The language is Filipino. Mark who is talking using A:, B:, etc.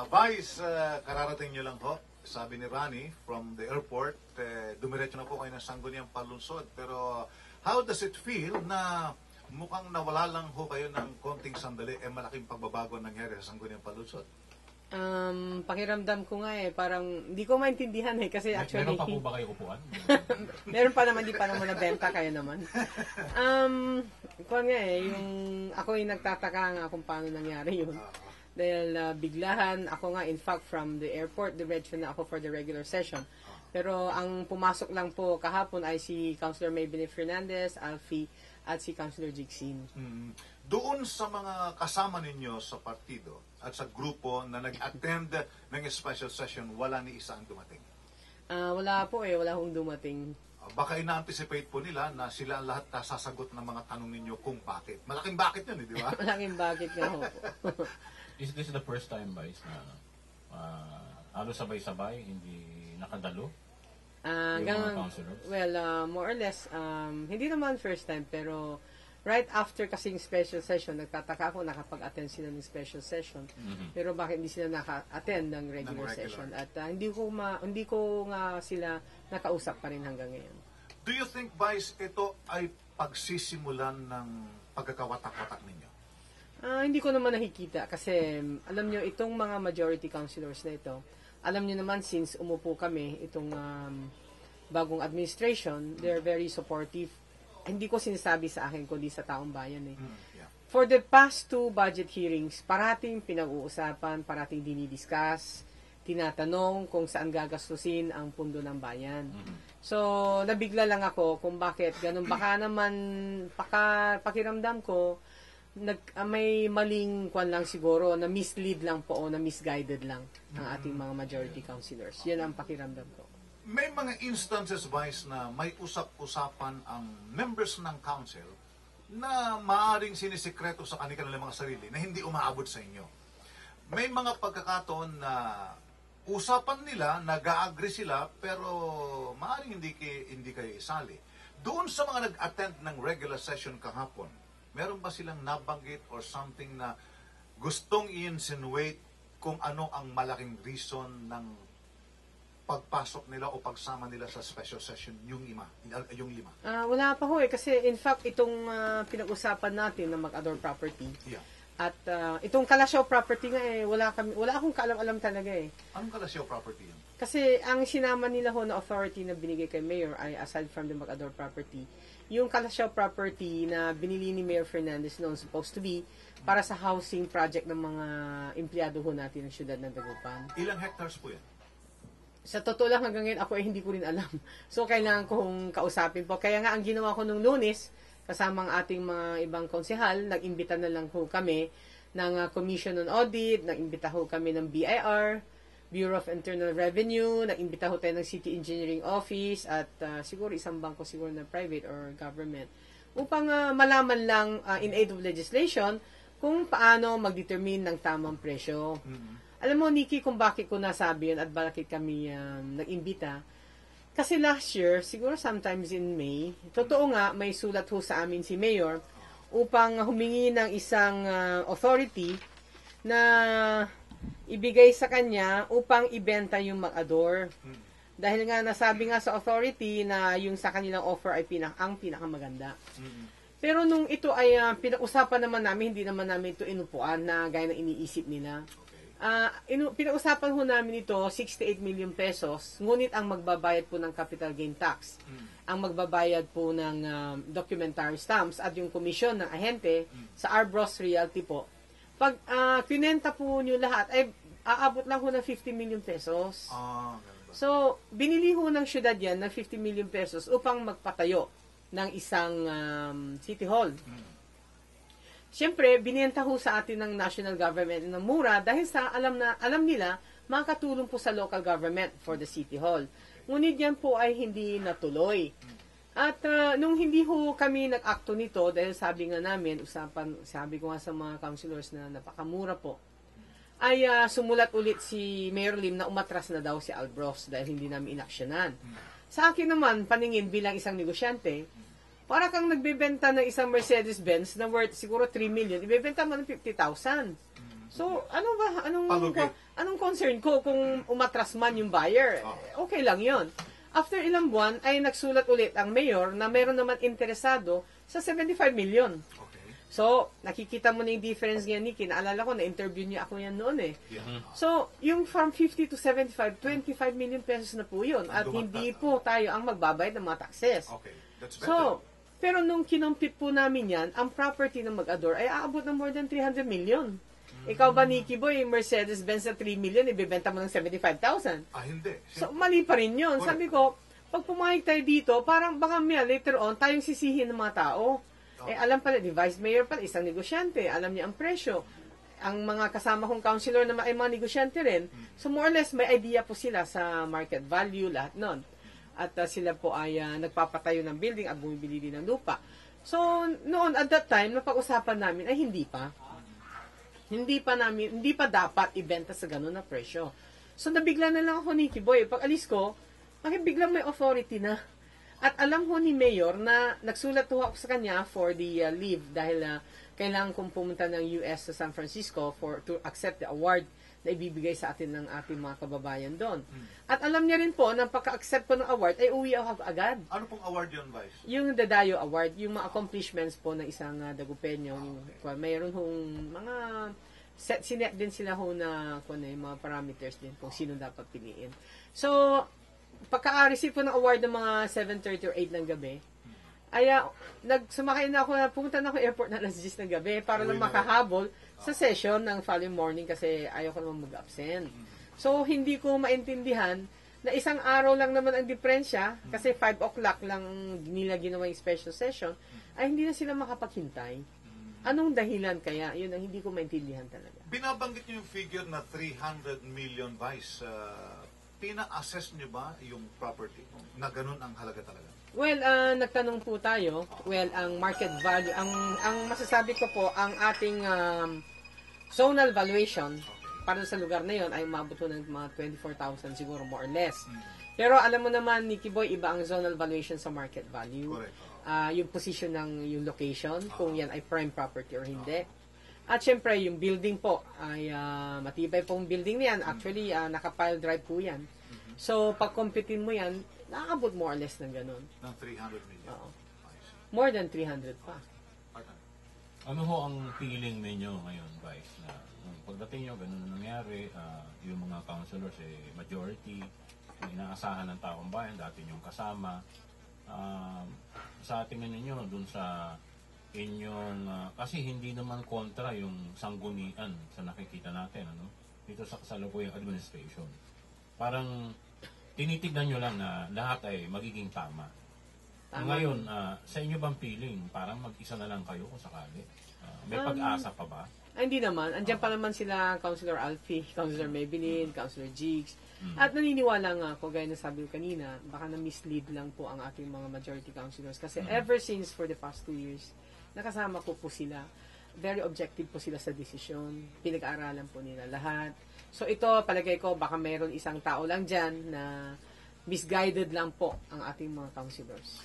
A: Vice, kararating nyo lang ho. Sabi ni Rani from the airport, dumiretso na po kayo ng Sangguniang Palunsod. Pero how does it feel na mukhang nawala lang ho kayo ng konting sandali, malaking pagbabago ang nangyari sa Sangguniang Palunsod?
B: Pakiramdam ko nga parang hindi ko maintindihan kasi actually...
C: Meron pa po ba kayo upuan?
B: Meron pa naman, di pa naman nabenta kayo naman. Kung nga yung ako yung nagtataka nga kung paano nangyari yun. Dahil biglahan, ako nga in fact from the airport, diretso na ako for the regular session. Pero ang pumasok lang po kahapon ay si Councilor Maybelline Fernandez, Alfie, at si Councilor Jixin.
A: Doon sa mga kasama ninyo sa partido at sa grupo na nag-attend ng special session, wala ni isa ang dumating?
B: Wala po wala akong dumating.
A: Baka ina-anticipate po nila na sila ang lahat sasagot ng mga tanong ninyo kung bakit. Malaking bakit yun, di ba?
B: Malaking bakit nga po.
C: Is this the first time, Vice, na halos sabay-sabay, hindi nakadalo? Yung mga councilors?
B: Well, more or less, hindi naman first time, pero right after kasing special session, nagtataka ako nakapag-attend sila ng special session. Pero bakit hindi sila naka-attend ng regular session? At hindi ko nga sila nakausap pa rin hanggang ngayon.
A: Do you think, Vice, ito ay pagsisimulan ng pagkakawatak-watak ninyo?
B: Hindi ko naman nakikita kasi alam nyo, itong mga majority councilors na ito, alam nyo naman since umupo kami, itong bagong administration, they're very supportive. Hindi ko sinasabi sa akin kundi sa taong bayan For the past 2 budget hearings, parating pinag-uusapan, parating dinidiscuss, tinatanong kung saan gagastusin ang pundo ng bayan. So, nabigla lang ako kung bakit ganun. Baka naman, pakiramdam ko, may maling kwan lang siguro, na mislead lang po o na misguided lang ang ating mga majority councilors. Yan ang pakiramdam ko.
A: May mga instances, Vice, na may usap-usapan ang members ng council na maaaring sinisikreto sa kanilang mga sarili na hindi umaabot sa inyo. May mga pagkakataon na usapan nila, nag-a-agree sila, pero maaaring hindi kayo isali. Doon sa mga nag-attend ng regular session kahapon, meron ba silang nabanggit or something na gustong i-insinuate kung ano ang malaking reason ng pagpasok nila o pagsama nila sa special session, yung lima?
B: Wala pa kasi in fact, itong pinag-usapan natin na mag-adore property, at itong Kalasyaw property nga wala akong kaalam-alam talaga
A: Anong Kalasyaw property yun?
B: Kasi ang sinama nila na authority na binigay kay Mayor ay aside from the mag-adore property, yung Kalasyaw property na binili ni Mayor Fernandez noon supposed to be para sa housing project ng mga empleyado natin ng siyudad ng Dagupan.
A: Ilang hectares po yan?
B: Sa totoo lang hanggang ngayon ako hindi ko rin alam. So kailangan kong kausapin po. Kaya nga ang ginawa ko nung Lunes, kasama ang ating mga ibang konsehal, nag-imbita na lang ho kami ng Commission on Audit, nag-imbita ho kami ng BIR, Bureau of Internal Revenue, nag-imbita ho tayo ng City Engineering Office, at siguro isang bangko siguro na private or government, upang malaman lang in aid of legislation kung paano mag-determine ng tamang presyo. Alam mo, Nikki, kung bakit ko nasabi yun at bakit kami nag-imbita, kasi last year, siguro sometimes in May, totoo nga, may sulat ho sa amin si Mayor upang humingi ng isang authority na ibigay sa kanya upang ibenta yung mag-adore. Dahil nga nasabi nga sa authority na yung sa kanilang offer ay ang pinakamaganda. Pero nung ito ay pinag-usapan naman namin, hindi naman namin ito inupuan na gaya ng iniisip nila. Pinag-usapan ho namin ito, 68 million pesos, ngunit ang magbabayad po ng capital gain tax, ang magbabayad po ng documentary stamps at yung komisyon ng ahente sa Arbros Realty po. Pag kinenta po nyo lahat, ay aabot lang ho ng 50 million pesos. So, binili ho ng syudad yan ng 50 million pesos upang magpatayo ng isang city hall. Siyempre, binenta ho sa atin ng national government ng mura dahil sa alam nila makakatulong po sa local government for the city hall. Ngunit yan po ay hindi natuloy. At nung hindi ho kami nag-akto nito, dahil sabi nga namin, sabi ko nga sa mga councilors na napakamura po, ay sumulat ulit si Mayor Lim na umatras na daw si Albros dahil hindi namin inaksyonan. Sa akin naman, paningin bilang isang negosyante, para kang nagbebenta ng isang Mercedes-Benz na worth siguro 3 million, ibebenta mo ng 50,000. So, anong concern ko kung umatras man yung buyer? Okay lang yon. After ilang buwan, ay nagsulat ulit ang mayor na meron naman interesado sa 75 million.
A: Okay.
B: So, nakikita mo na yung difference niya, Nikki. Naalala ko, na-interview niya ako yan noon eh.
A: Yeah.
B: So, yung from 50 to 75, 25 million pesos na po yun. At
A: Ang
B: hindi
A: dumagdag.
B: po tayo ang magbabayad ng mga taxes.
A: Okay. That's better.
B: So, pero nung kinumpit po namin yan, ang property ng Mag-Ador ay aabot ng more than 300 million. Ikaw ba, Nikki Boy, Mercedes-Benz na 3 million, ibibenta mo ng 75,000.
A: Hindi.
B: So, mali pa rin yun.
A: Correct.
B: Sabi ko, pag pumayag tayo dito, parang baka later on, tayong sisihin ng mga tao. Eh, alam pala, di Vice Mayor pala, isang negosyante, alam niya ang presyo. Ang mga kasama kong counselor na ay mga negosyante rin. So, more or less, may idea po sila sa market value, lahat nun. At sila po ay nagpapatayo ng building at bumibili din ng lupa. So, noon, at that time, napag-usapan namin ay hindi pa. Hindi pa dapat ibenta sa ganun na presyo. So, nabigla na lang ako, Nikki Boy. Pag alis ko, biglang may authority na. At alam ko ni Mayor na nagsulat ho ako sa kanya for the leave dahil kailangan kong pumunta ng US sa San Francisco to accept the award na ibibigay sa atin ng ating mga kababayan doon. At alam niya rin po na pagka-accept ko ng award, ay uwi ako agad.
A: Ano pong award yun, Vice?
B: Yung Dadayo Award, yung mga accomplishments po ng isang Dagupeño, mayroon hong mga sinet din sila ho na yung mga parameters din kung sino dapat piliin. So, pagka-receive ko ng award ng mga 7:30 or 8 ng gabi, ay nagsumakay na ako, pumunta na ako airport na alas 10 ng gabi para lang makahabol sa session ng following morning kasi ayaw ko naman mag-absent. So, hindi ko maintindihan na isang araw lang naman ang diferensya kasi 5 o'clock lang nila ginawa yung special session, ay hindi na sila makapaghintay. Anong dahilan kaya? Yun ang hindi ko maintindihan talaga.
A: Binabanggit niyo yung figure na 300 million, Vice. Pina-assess niyo ba yung property na ganun ang halaga talaga?
B: Well, nagtanong po tayo. Well, ang market value, ang masasabi ko po, ang ating zonal valuation para sa lugar na yon ay umabot po ng mga 24,000 siguro, more or less. Pero alam mo naman, Nikki Boy, iba ang zonal valuation sa market value.
A: Correct.
B: Yung position ng yung location, kung yan ay prime property or hindi. At syempre, yung building po, ay matibay pong building na yan. Actually, naka-pile drive po yan. So, pag computein mo yan, nakakabot more or less ng ganun.
A: Ng 300 million.
B: Oo.
A: Vice.
B: More than 300 pa.
A: Pardon.
C: Ano ho ang feeling ninyo ngayon, Vice, na nung pagdating nyo, ganun na nangyari, yung mga councilors, majority, inaasahan ng taong bayan, dati yung kasama, sa tingin ninyo, dun sa inyong, kasi hindi naman kontra yung sanggunian sa nakikita natin, ano? Dito sa kasalukuyang administration. Parang, tinitignan nyo lang na lahat ay magiging tama. Ngayon, sa inyo bang feeling, parang mag-isa na lang kayo kung sakali? May pag-asa pa ba?
B: Hindi naman. Andiyan pa naman sila, Councilor Alfie, Councilor Maybelline, Councilor Jigs. At naniniwala nga ako, gaya na sabi ko kanina, baka na-mislead lang po ang ating mga majority councilors. Kasi ever since for the past 2 years, nakasama ko po sila. Very objective po sila sa desisyon. Pinag-aaralan po nila lahat. So ito, palagay ko, baka mayroon isang tao lang dyan na misguided lang po ang ating mga councilors.